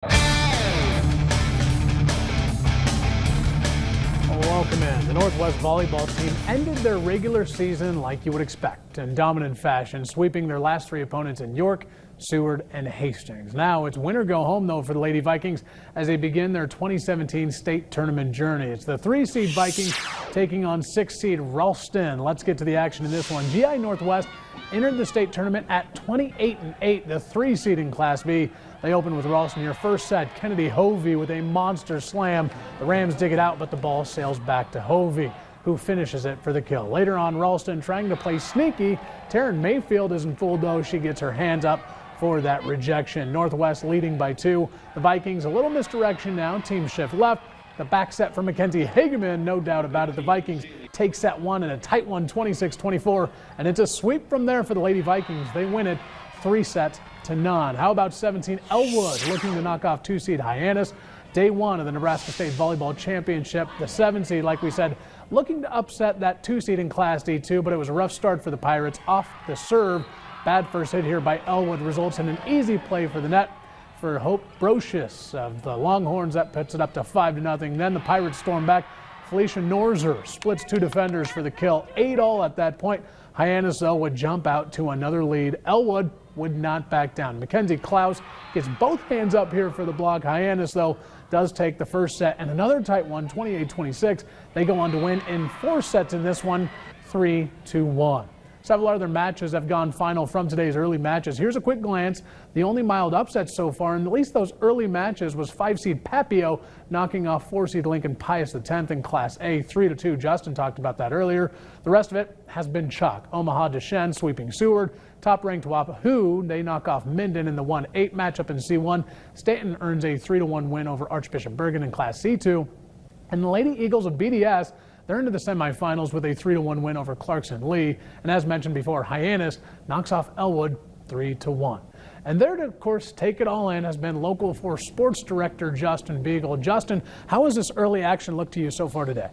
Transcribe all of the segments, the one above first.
Welcome in. The Northwest volleyball team ended their regular season like you would expect, in dominant fashion, sweeping their last three opponents in York, Seward, and Hastings. Now it's win or go home, though, for the Lady Vikings as they begin their 2017 state tournament journey. It's the 3-seed Vikings taking on 6-seed Ralston. Let's get to the action in this one. GI Northwest entered the state tournament at 28-8, the 3-seed in Class B. They opened with Ralston. Your first set, Kennedy Hovey with a monster slam. The Rams dig it out, but the ball sails back to Hovey, who finishes it for the kill. Later on, Ralston trying to play sneaky. Taryn Mayfield isn't fooled, though. She gets her hands up for that rejection. Northwest leading by 2. The Vikings a little misdirection now. Team shift left. The back set for Mackenzie Hageman, no doubt about it. The Vikings take set 1 in a tight one, 26-24, and it's a sweep from there for the Lady Vikings. They win it 3-0. How about 17 Elwood looking to knock off 2-seed Hyannis? Day 1 of the Nebraska State Volleyball Championship. The 7-seed, like we said, looking to upset that 2-seed in Class D2, but it was a rough start for the Pirates off the serve. Bad first hit here by Elwood results in an easy play for the net for Hope Brocious of the Longhorns. That puts it up to 5-0. Then the Pirates storm back. Felicia Norzer splits 2 defenders for the kill. 8-all at that point. Hyannis, though, would jump out to another lead. Elwood would not back down. Mackenzie Klaus gets both hands up here for the block. Hyannis, though, does take the first set and another tight one, 28-26. They go on to win in 4 sets in this one, 3-1. Several other matches have gone final from today's early matches. Here's a quick glance. The only mild upset so far in at least those early matches was 5-seed Papio knocking off 4-seed Lincoln Pius X in Class A, 3-2. Justin talked about that earlier. The rest of it has been chalk. Omaha Deschênes sweeping Seward. Top-ranked Wapahoo, they knock off Minden in the 1-8 matchup in C1. Stanton earns a 3-1 win over Archbishop Bergen in Class C2. And the Lady Eagles of BDS, they're into the semifinals with a 3-1 win over Clarkson Lee. And as mentioned before, Hyannis knocks off Elwood 3-1. And there to, of course, take it all in has been Local 4 Sports Director Justin Beagle. Justin, how has this early action looked to you so far today?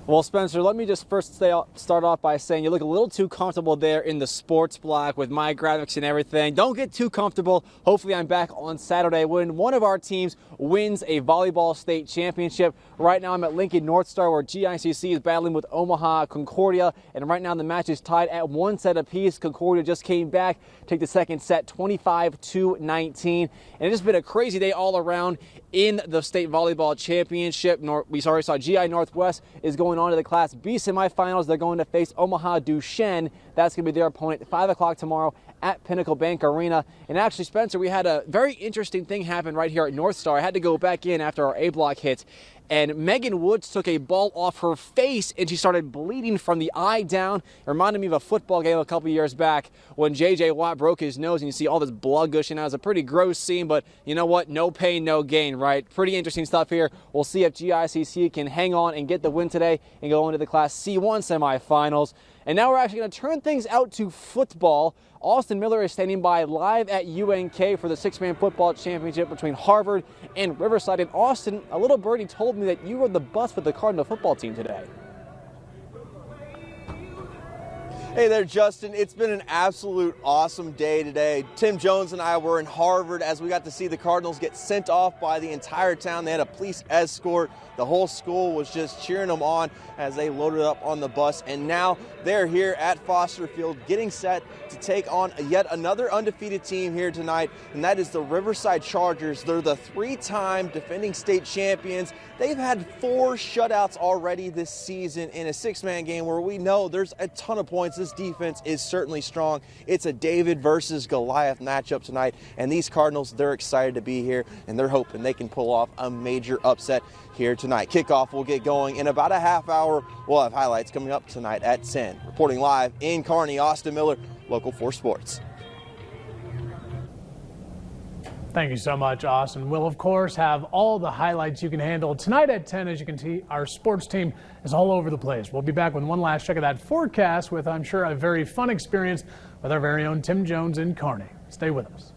Well, Spencer, let me just first start off by saying you look a little too comfortable there in the sports block with my graphics and everything. Don't get too comfortable. Hopefully I'm back on Saturday when one of our teams wins a volleyball state championship. Right now I'm at Lincoln North Star where GICC is battling with Omaha Concordia. And right now the match is tied at 1 set apiece. Concordia just came back, take the second set 25-19. And it's just been a crazy day all around in the state volleyball championship. We already saw GI Northwest is going on to the Class B semifinals. They're going to face Omaha Duchesne. That's going to be their opponent at 5 o'clock tomorrow at Pinnacle Bank Arena. And actually, Spencer, we had a very interesting thing happen right here at North Star. I had to go back in after our A block hit. And Megan Woods took a ball off her face and she started bleeding from the eye down. It reminded me of a football game a couple years back when J.J. Watt broke his nose and you see all this blood gushing out. It was a pretty gross scene, but you know what? No pain, no gain, right? Pretty interesting stuff here. We'll see if GICC can hang on and get the win today and go into the Class C1 semifinals. And now we're actually going to turn things out to football. Austin Miller is standing by live at UNK for the 6-man football championship between Harvard and Riverside. And Austin, a little birdie told me that you were the bus with the Cardinal football team today. Hey there, Justin. It's been an absolute awesome day today. Tim Jones and I were in Harvard as we got to see the Cardinals get sent off by the entire town. They had a police escort. The whole school was just cheering them on as they loaded up on the bus. And now they're here at Foster Field getting set to take on yet another undefeated team here tonight, and that is the Riverside Chargers. They're the 3-time defending state champions. They've had 4 shutouts already this season in a 6-man game where we know there's a ton of points. This defense is certainly strong. It's a David versus Goliath matchup tonight, and these Cardinals, they're excited to be here, and they're hoping they can pull off a major upset here tonight. Kickoff will get going in about a half hour. We'll have highlights coming up tonight at 10. Reporting live in Kearney, Austin Miller, Local 4 Sports. Thank you so much, Austin. We'll, of course, have all the highlights you can handle tonight at 10. As you can see, our sports team is all over the place. We'll be back with one last check of that forecast with, I'm sure, a very fun experience with our very own Tim Jones in Kearney. Stay with us.